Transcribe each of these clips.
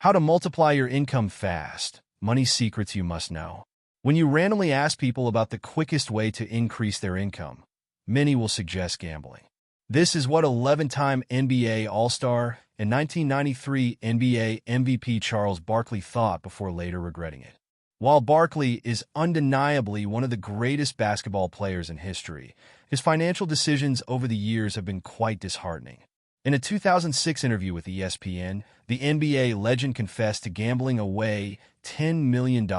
How to multiply your income fast. Money secrets you must know. When you randomly ask people about the quickest way to increase their income, many will suggest gambling. This is what 11-time NBA All-Star and 1993 NBA MVP Charles Barkley thought before later regretting it. While Barkley is undeniably one of the greatest basketball players in history, his financial decisions over the years have been quite disheartening. In a 2006 interview with ESPN, the NBA legend confessed to gambling away $10 million,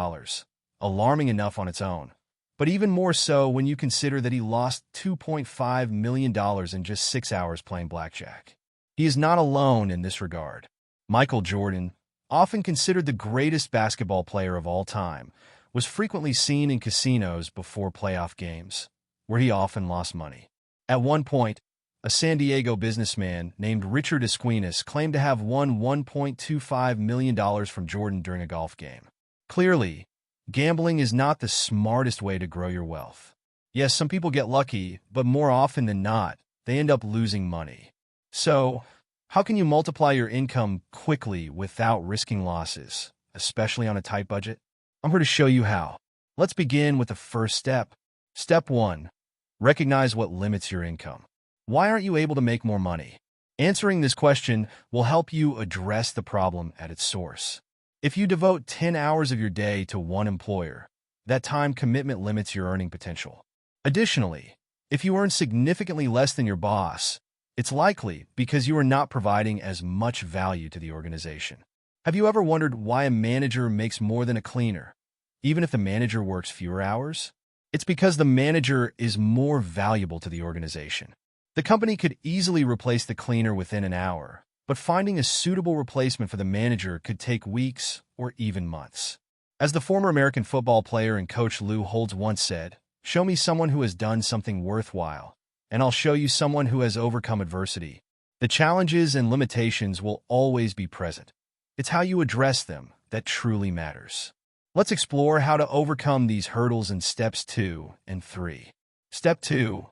alarming enough on its own. But even more so when you consider that he lost $2.5 million in just 6 hours playing blackjack. He is not alone in this regard. Michael Jordan, often considered the greatest basketball player of all time, was frequently seen in casinos before playoff games, where he often lost money. At one point, a San Diego businessman named Richard Esquinas claimed to have won $1.25 million from Jordan during a golf game. Clearly, gambling is not the smartest way to grow your wealth. Yes, some people get lucky, but more often than not, they end up losing money. So, how can you multiply your income quickly without risking losses, especially on a tight budget? I'm here to show you how. Let's begin with the first step. Step 1. Recognize what limits your income. Why aren't you able to make more money? Answering this question will help you address the problem at its source. If you devote 10 hours of your day to one employer, that time commitment limits your earning potential. Additionally, if you earn significantly less than your boss, it's likely because you are not providing as much value to the organization. Have you ever wondered why a manager makes more than a cleaner, even if the manager works fewer hours? It's because the manager is more valuable to the organization. The company could easily replace the cleaner within an hour, but finding a suitable replacement for the manager could take weeks or even months. As the former American football player and coach Lou Holtz once said, "Show me someone who has done something worthwhile, and I'll show you someone who has overcome adversity." The challenges and limitations will always be present. It's how you address them that truly matters. Let's explore how to overcome these hurdles in steps 2 and 3. Step 2.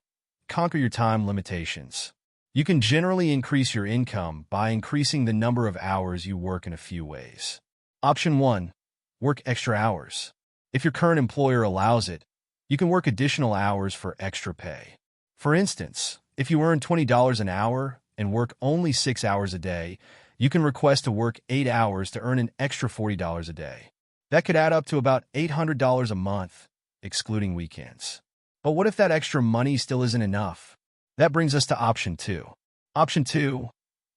Conquer your time limitations. You can generally increase your income by increasing the number of hours you work in a few ways. Option 1. Work extra hours. If your current employer allows it, you can work additional hours for extra pay. For instance, if you earn $20 an hour and work only 6 hours a day, you can request to work 8 hours to earn an extra $40 a day. That could add up to about $800 a month, excluding weekends. But what if that extra money still isn't enough? That brings us to option 2. Option 2.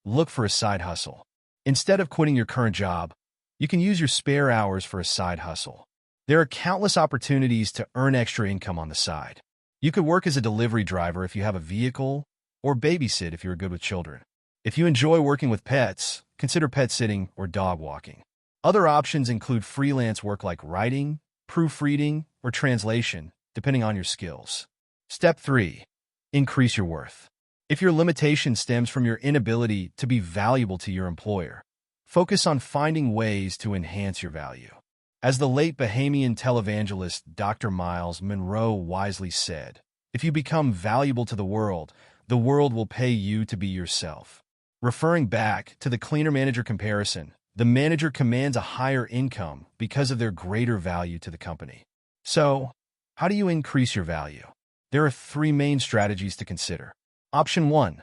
Look for a side hustle. Instead of quitting your current job, you can use your spare hours for a side hustle. There are countless opportunities to earn extra income on the side. You could work as a delivery driver if you have a vehicle, or babysit if you're good with children. If you enjoy working with pets, consider pet sitting or dog walking. Other options include freelance work like writing, proofreading, or translation, depending on your skills. Step 3. Increase your worth. If your limitation stems from your inability to be valuable to your employer, focus on finding ways to enhance your value. As the late Bahamian televangelist Dr. Miles Monroe wisely said, "If you become valuable to the world will pay you to be yourself." Referring back to the cleaner-manager comparison, the manager commands a higher income because of their greater value to the company. So, how do you increase your value? There are 3 main strategies to consider. Option 1.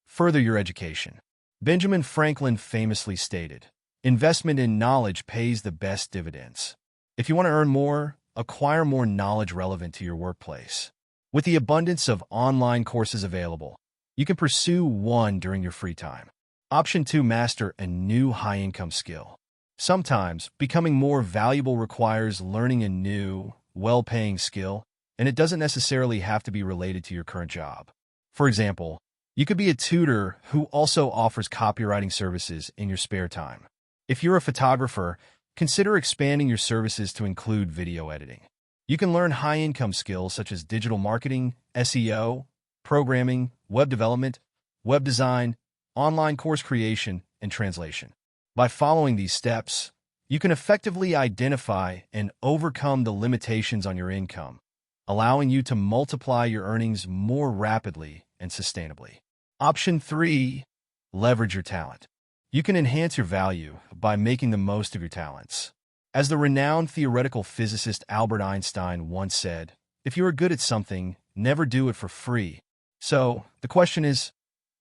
Further your education. Benjamin Franklin famously stated, "Investment in knowledge pays the best dividends." If you want to earn more, acquire more knowledge relevant to your workplace. With the abundance of online courses available, you can pursue one during your free time. Option 2. Master a new high-income skill. Sometimes, becoming more valuable requires learning a new, well-paying skill, and it doesn't necessarily have to be related to your current job. For example, you could be a tutor who also offers copywriting services in your spare time. If you're a photographer, consider expanding your services to include video editing. You can learn high-income skills such as digital marketing, SEO, programming, web development, web design, online course creation, and translation. By following these steps, you can effectively identify and overcome the limitations on your income, allowing you to multiply your earnings more rapidly and sustainably. Option 3. Leverage your talent. You can enhance your value by making the most of your talents. As the renowned theoretical physicist Albert Einstein once said, if you are good at something, never do it for free. So, the question is,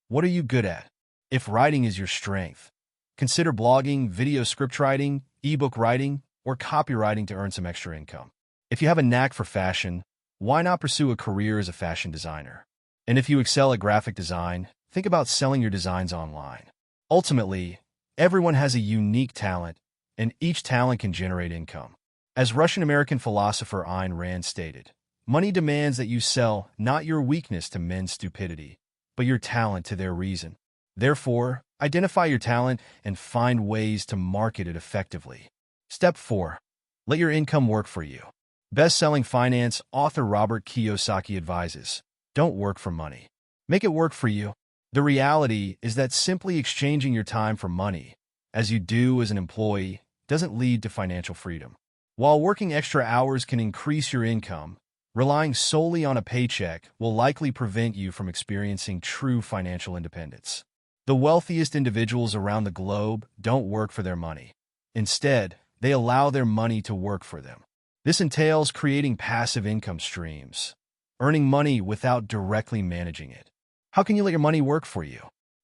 what are you good at? If writing is your strength, consider blogging, video script writing, ebook writing, or copywriting to earn some extra income. If you have a knack for fashion, why not pursue a career as a fashion designer? And if you excel at graphic design, think about selling your designs online. Ultimately, everyone has a unique talent, and each talent can generate income. As Russian-American philosopher Ayn Rand stated, money demands that you sell not your weakness to men's stupidity, but your talent to their reason. Therefore, identify your talent and find ways to market it effectively. Step 4. Let your income work for you. Best-selling finance author Robert Kiyosaki advises, don't work for money. Make it work for you. The reality is that simply exchanging your time for money, as you do as an employee, doesn't lead to financial freedom. While working extra hours can increase your income, relying solely on a paycheck will likely prevent you from experiencing true financial independence. The wealthiest individuals around the globe don't work for their money. Instead, they allow their money to work for them. This entails creating passive income streams, earning money without directly managing it. How can you let your money work for you?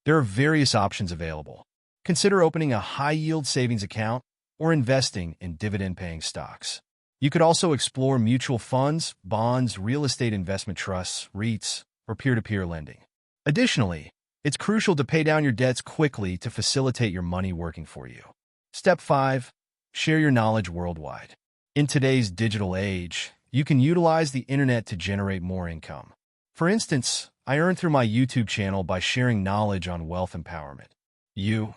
There are various options available. Consider opening a high-yield savings account or investing in dividend-paying stocks. You could also explore mutual funds, bonds, real estate investment trusts, REITs, or peer-to-peer lending. Additionally, it's crucial to pay down your debts quickly to facilitate your money working for you. Step 5. Share your knowledge worldwide. In today's digital age, you can utilize the internet to generate more income. For instance, I earn through my YouTube channel by sharing knowledge on wealth empowerment. You,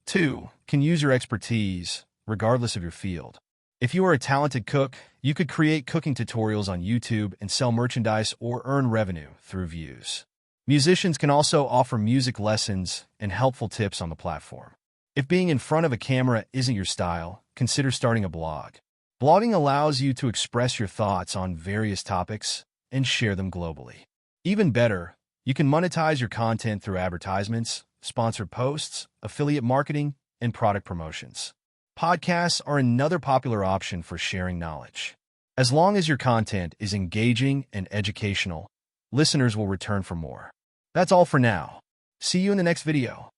too, can use your expertise, regardless of your field. If you are a talented cook, you could create cooking tutorials on YouTube and sell merchandise or earn revenue through views. Musicians can also offer music lessons and helpful tips on the platform. If being in front of a camera isn't your style, consider starting a blog. Blogging allows you to express your thoughts on various topics and share them globally. Even better, you can monetize your content through advertisements, sponsored posts, affiliate marketing, and product promotions. Podcasts are another popular option for sharing knowledge. As long as your content is engaging and educational, listeners will return for more. That's all for now. See you in the next video.